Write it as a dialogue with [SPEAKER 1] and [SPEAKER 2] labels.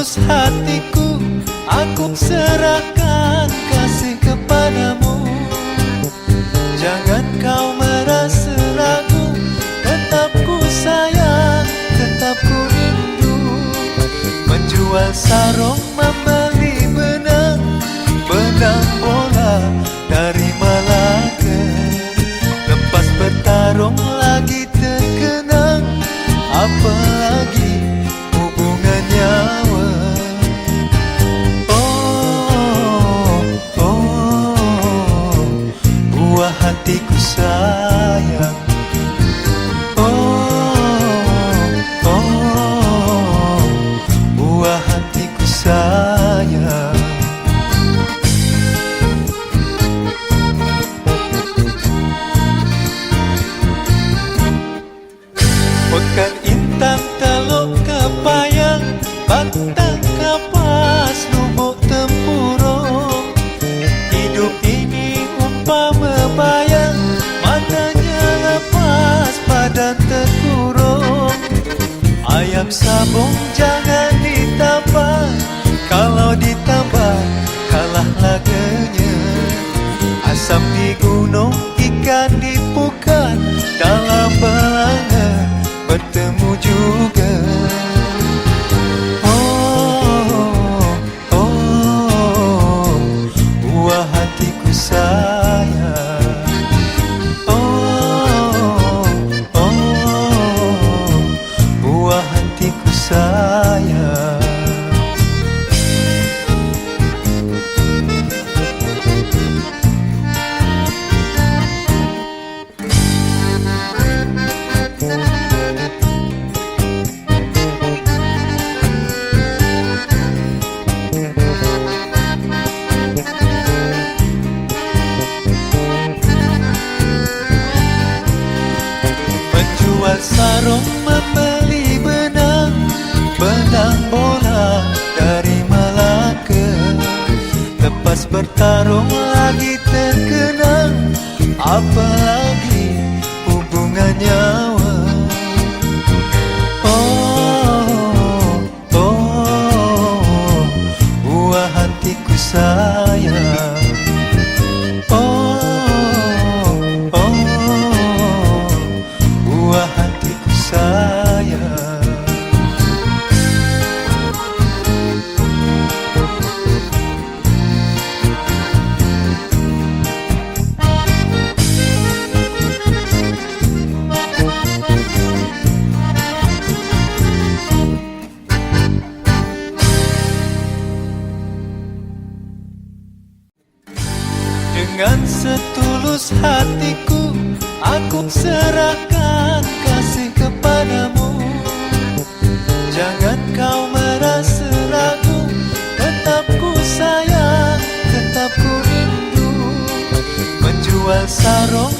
[SPEAKER 1] setulus hatiku, aku serahkan kasih kepadamu. Jangan kau merasa ragu, tetap ku sayang, tetap ku rindu. Menjual sarung, membeli benang, benang bola dari Malaka. Lepas bertarung lagi terkenang, apalagi hubungan nyawa. Oh, oh, buah hatiku sayang. Oh, oh, buah hatiku sayang. Pekan intan teluk kepayang, batang kapas lubuk tempurung. Hidup ini umpama bayang, matanya lepas badan terkurung. Ayam sabung jangan ditambah, kalau ditambah kalah laganya. Asam di gunung, ikan dipukat, dalam belanga bertemu juga. Oh, oh, buah hatiku sayang. Oh, oh, buah hatiku sayang. Menjual sarung, membeli benang, benang bola dari Malaka. Lepas bertarung lagi terkenang, apalagi hubungan nyawa. Oh, oh, buah hatiku sayang. Oh, oh, buah hatiku sayang. Dengan setulus hatiku, aku serahkan kasih kepadamu. Jangan kau merasa ragu, tetap ku sayang, tetap ku rindu. Menjual sarung,